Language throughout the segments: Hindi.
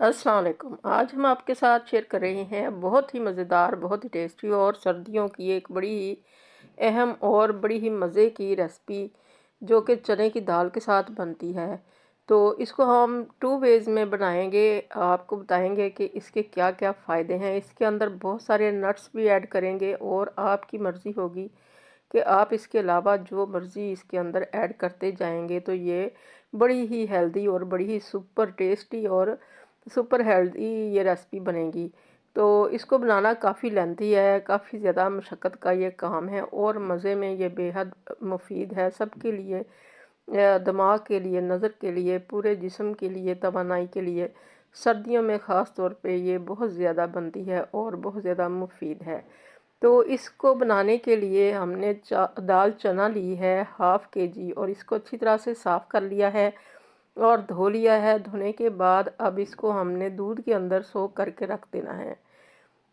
अस्सलाम वालेकुम। आज हम आपके साथ शेयर कर रहे हैं बहुत ही मज़ेदार, बहुत ही टेस्टी और सर्दियों की एक बड़ी ही अहम और बड़ी ही मज़े की रेसिपी जो कि चने की दाल के साथ बनती है। तो इसको हम 2 वेज़ में बनाएँगे। आपको बताएँगे कि इसके क्या-क्या फ़ायदे हैं। इसके अंदर बहुत सारे नट्स भी ऐड करेंगे और आपकी मर्ज़ी होगी कि आप इसके अलावा जो मर्ज़ी इसके अंदर ऐड करते जाएँगे, तो ये बड़ी ही हेल्दी और बड़ी ही सुपर टेस्टी और सुपर हेल्दी ये रेसिपी बनेगी। तो इसको बनाना काफ़ी लेंथी है, काफ़ी ज़्यादा मशक्क़त का ये काम है और मज़े में ये बेहद मुफ़ीद है सबके लिए, दिमाग के लिए, नज़र के लिए, पूरे जिस्म के लिए, तवानाई के लिए। सर्दियों में ख़ास तौर पे ये बहुत ज़्यादा बनती है और बहुत ज़्यादा मुफ़ीद है। तो इसको बनाने के लिए हमने दाल चना ली है हाफ़ केजी और इसको अच्छी तरह से साफ़ कर लिया है और धो लिया है। धोने के बाद अब इसको हमने दूध के अंदर सोख करके रख देना है।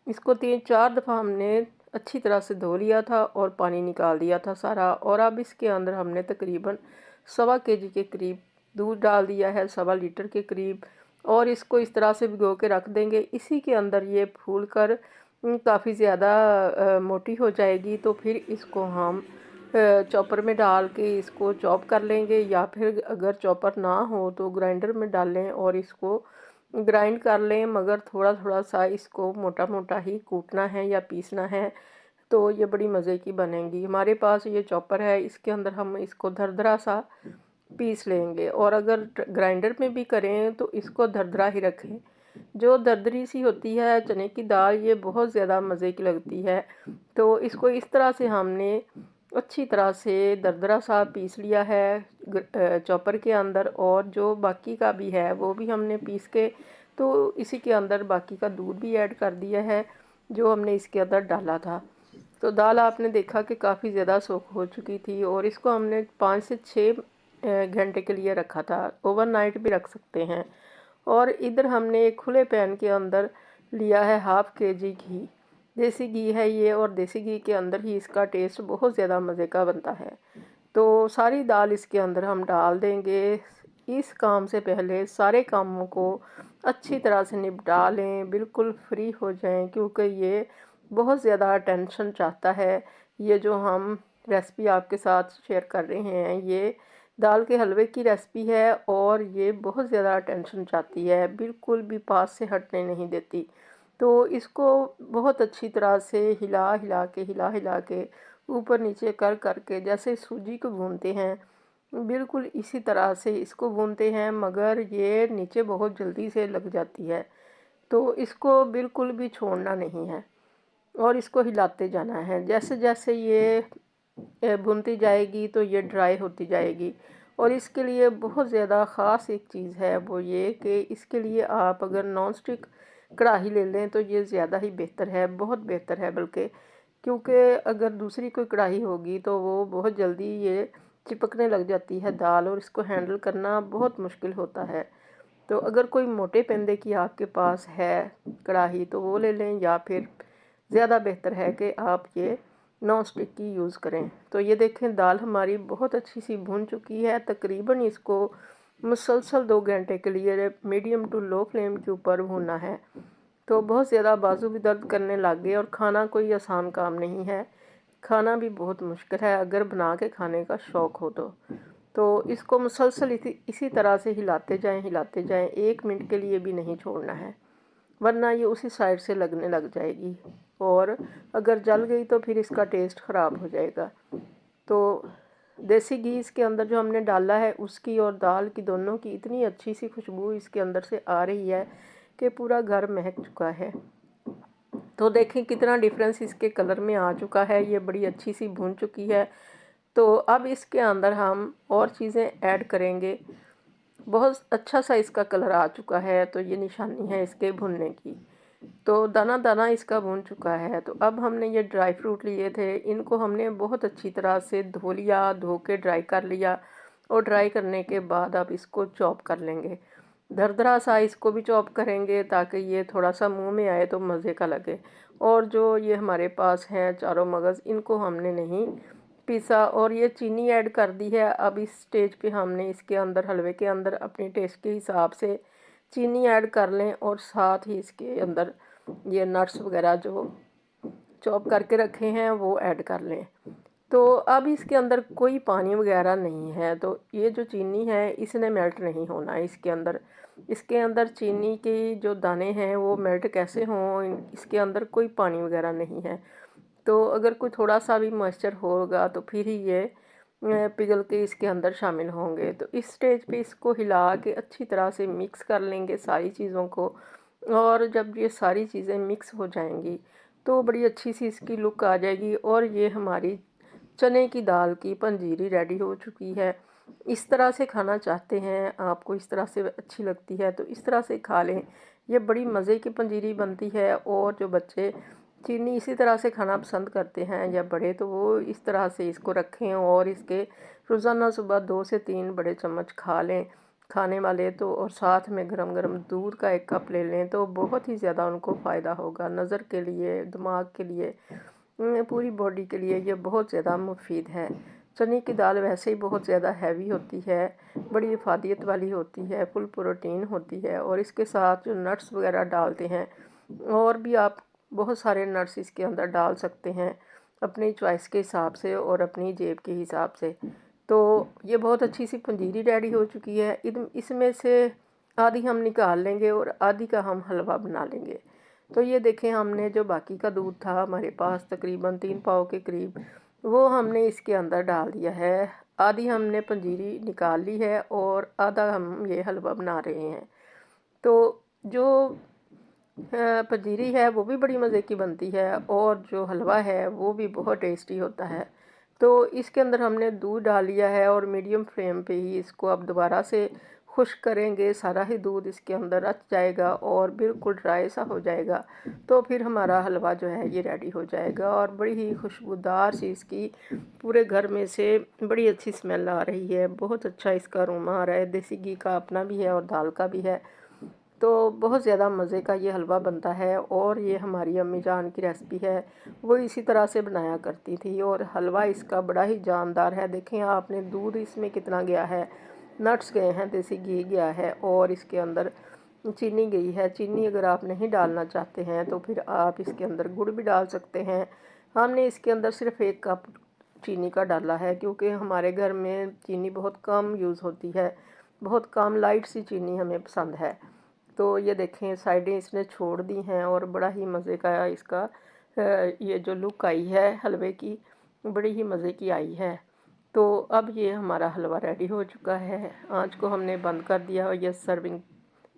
इसको 3-4 दफ़ा हमने अच्छी तरह से धो लिया था और पानी निकाल दिया था सारा। और अब इसके अंदर हमने तकरीबन सवा केजी के करीब दूध डाल दिया है, सवा लीटर के करीब। और इसको इस तरह से भिगो के रख देंगे। इसी के अंदर ये फूल कर काफ़ी ज़्यादा मोटी हो जाएगी। तो फिर इसको हम चॉपर में डाल के इसको चॉप कर लेंगे, या फिर अगर चॉपर ना हो तो ग्राइंडर में डालें और इसको ग्राइंड कर लें, मगर थोड़ा थोड़ा सा इसको मोटा मोटा ही कूटना है या पीसना है। तो ये बड़ी मज़े की बनेंगी। हमारे पास ये चॉपर है, इसके अंदर हम इसको दरदरा सा पीस लेंगे। और अगर ग्राइंडर में भी करें तो इसको दरदरा ही रखें। जो दरदरी सी होती है चने की दाल, ये बहुत ज़्यादा मज़े की लगती है। तो इसको इस तरह से हमने अच्छी तरह से दरदरा सा पीस लिया है चॉपर के अंदर। और जो बाकी का भी है वो भी हमने पीस के तो इसी के अंदर बाकी का दूध भी ऐड कर दिया है जो हमने इसके अंदर डाला था। तो दाल आपने देखा कि काफ़ी ज़्यादा सोख हो चुकी थी और इसको हमने 5 से 6 घंटे के लिए रखा था। ओवरनाइट भी रख सकते हैं। और इधर हमने एक खुले पैन के अंदर लिया है हाफ़ केजी घी। देसी घी है ये और देसी घी के अंदर ही इसका टेस्ट बहुत ज़्यादा मज़े का बनता है। तो सारी दाल इसके अंदर हम डाल देंगे। इस काम से पहले सारे कामों को अच्छी तरह से निपटा लें, बिल्कुल फ्री हो जाएं, क्योंकि ये बहुत ज़्यादा टेंशन चाहता है। ये जो हम रेसिपी आपके साथ शेयर कर रहे हैं, ये दाल के हलवे की रेसिपी है और ये बहुत ज़्यादा टेंशन चाहती है, बिल्कुल भी पास से हटने नहीं देती। तो इसको बहुत अच्छी तरह से हिला हिला के ऊपर नीचे कर करके जैसे सूजी को भूनते हैं, बिल्कुल इसी तरह से इसको भूनते हैं, मगर ये नीचे बहुत जल्दी से लग जाती है। तो इसको बिल्कुल भी छोड़ना नहीं है और इसको हिलाते जाना है। जैसे जैसे ये भुनती जाएगी तो ये ड्राई होती जाएगी। और इसके लिए बहुत ज़्यादा ख़ास एक चीज़ है, वो ये कि इसके लिए आप अगर नॉन स्टिक कढ़ाई ले लें तो ये ज़्यादा ही बेहतर है, बहुत बेहतर है बल्कि। क्योंकि अगर दूसरी कोई कढ़ाई होगी तो वो बहुत जल्दी ये चिपकने लग जाती है दाल, और इसको हैंडल करना बहुत मुश्किल होता है। तो अगर कोई मोटे पेंदे की आपके पास है कढ़ाई तो वो ले लें, या फिर ज़्यादा बेहतर है कि आप ये नॉन स्टिक की यूज़ करें। तो ये देखें दाल हमारी बहुत अच्छी सी भून चुकी है। तकरीबन इसको मुसलसल 2 घंटे के लिए मीडियम टू लो फ्लेम के ऊपर भूनना है। तो बहुत ज़्यादा बाजू भी दर्द करने लग गए और खाना कोई आसान काम नहीं है, खाना भी बहुत मुश्किल है अगर बना के खाने का शौक़ हो तो इसको मुसलसल इसी तरह से हिलाते जाएं, 1 मिनट के लिए भी नहीं छोड़ना है, वरना ये उसी साइड से लगने लग जाएगी और अगर जल गई तो फिर इसका टेस्ट ख़राब हो जाएगा। तो देसी घी इसके अंदर जो हमने डाला है उसकी और दाल की दोनों की इतनी अच्छी सी खुशबू इसके अंदर से आ रही है कि पूरा घर महक चुका है। तो देखें कितना डिफरेंस इसके कलर में आ चुका है, ये बड़ी अच्छी सी भून चुकी है। तो अब इसके अंदर हम और चीज़ें ऐड करेंगे। बहुत अच्छा सा इसका कलर आ चुका है, तो ये निशानी है इसके भुनने की। तो दाना दाना इसका भून चुका है। तो अब हमने ये ड्राई फ्रूट लिए थे, इनको हमने बहुत अच्छी तरह से धो लिया, धो के ड्राई कर लिया। और ड्राई करने के बाद अब इसको चॉप कर लेंगे, दरदरा सा इसको भी चॉप करेंगे ताकि ये थोड़ा सा मुंह में आए तो मज़े का लगे। और जो ये हमारे पास हैं चारों मगज़, इनको हमने नहीं पीसा और ये चीनी ऐड कर दी है। अब इस स्टेज पे हमने इसके अंदर हलवे के अंदर अपने टेस्ट के हिसाब से चीनी ऐड कर लें और साथ ही इसके अंदर ये नट्स वगैरह जो चॉप करके रखे हैं वो ऐड कर लें। तो अब इसके अंदर कोई पानी वगैरह नहीं है, तो ये जो चीनी है इसने मेल्ट नहीं होना है इसके अंदर। इसके अंदर चीनी के जो दाने हैं वो मेल्ट कैसे हों, इसके अंदर कोई पानी वगैरह नहीं है। तो अगर कोई थोड़ा सा भी मॉइस्चर होगा तो फिर ही ये पिघल के इसके अंदर शामिल होंगे। तो इस स्टेज पे इसको हिला के अच्छी तरह से मिक्स कर लेंगे सारी चीज़ों को। और जब ये सारी चीज़ें मिक्स हो जाएंगी तो बड़ी अच्छी सी इसकी लुक आ जाएगी और ये हमारी चने की दाल की पंजीरी रेडी हो चुकी है। इस तरह से खाना चाहते हैं, आपको इस तरह से अच्छी लगती है तो इस तरह से खा लें। ये बड़ी मज़े की पंजीरी बनती है और जो बच्चे चीनी इसी तरह से खाना पसंद करते हैं या बड़े, तो वो इस तरह से इसको रखें और इसके रोज़ाना सुबह 2 से 3 बड़े चम्मच खा लें खाने वाले तो। और साथ में गरम गरम दूध का 1 कप ले लें तो बहुत ही ज़्यादा उनको फ़ायदा होगा। नज़र के लिए, दिमाग के लिए, पूरी बॉडी के लिए ये बहुत ज़्यादा मुफीद है। चने की दाल वैसे ही बहुत ज़्यादा हैवी होती है, बड़ी इफ़ादियत वाली होती है, फुल प्रोटीन होती है। और इसके साथ जो नट्स वगैरह डालते हैं, और भी आप बहुत सारे नट्स इसके अंदर डाल सकते हैं अपनी चॉइस के हिसाब से और अपनी जेब के हिसाब से। तो ये बहुत अच्छी सी पंजीरी रेडी हो चुकी है। इसमें से आधी हम निकाल लेंगे और आधी का हम हलवा बना लेंगे। तो ये देखें, हमने जो बाकी का दूध था हमारे पास तकरीबन 3 पाव के करीब, वो हमने इसके अंदर डाल दिया है। आधी हमने पंजीरी निकाल ली है और आधा हम ये हलवा बना रहे हैं। तो जो पंजीरी है वो भी बड़ी मज़े की बनती है और जो हलवा है वो भी बहुत टेस्टी होता है। तो इसके अंदर हमने दूध डाल लिया है और मीडियम फ्लेम पे ही इसको अब दोबारा से खुश्क करेंगे। सारा ही दूध इसके अंदर रच जाएगा और बिल्कुल ड्राई सा हो जाएगा। तो फिर हमारा हलवा जो है ये रेडी हो जाएगा और बड़ी ही खुशबूदार सी इसकी पूरे घर में से बड़ी अच्छी स्मेल आ रही है। बहुत अच्छा इसका अरोमा आ रहा है। देसी घी का अपना भी है और दाल का भी है। तो बहुत ज़्यादा मज़े का ये हलवा बनता है और ये हमारी अम्मी जान की रेसिपी है, वो इसी तरह से बनाया करती थी। और हलवा इसका बड़ा ही जानदार है। देखें आपने, दूध इसमें कितना गया है, नट्स गए हैं, देसी घी गया है और इसके अंदर चीनी गई है। चीनी अगर आप नहीं डालना चाहते हैं तो फिर आप इसके अंदर गुड़ भी डाल सकते हैं। हमने इसके अंदर सिर्फ 1 कप चीनी का डाला है क्योंकि हमारे घर में चीनी बहुत कम यूज़ होती है, बहुत कम लाइट सी चीनी हमें पसंद है। तो ये देखें, साइडें इसने छोड़ दी हैं और बड़ा ही मज़े का इसका ये जो लुक आई है हलवे की, बड़ी ही मज़े की आई है। तो अब ये हमारा हलवा रेडी हो चुका है। आँच को हमने बंद कर दिया और ये सर्विंग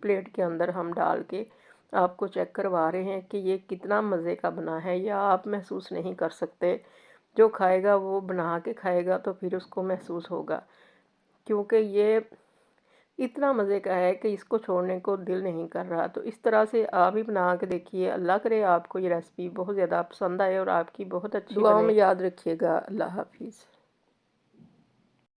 प्लेट के अंदर हम डाल के आपको चेक करवा रहे हैं कि ये कितना मज़े का बना है। या आप महसूस नहीं कर सकते, जो खाएगा वो बना के खाएगा तो फिर उसको महसूस होगा, क्योंकि ये इतना मज़े का है कि इसको छोड़ने को दिल नहीं कर रहा। तो इस तरह से आप भी बना के देखिए। अल्लाह करे आपको ये रेसिपी बहुत ज़्यादा पसंद आए और आपकी बहुत अच्छी दुआओं में याद रखिएगा। अल्लाह हाफिज़।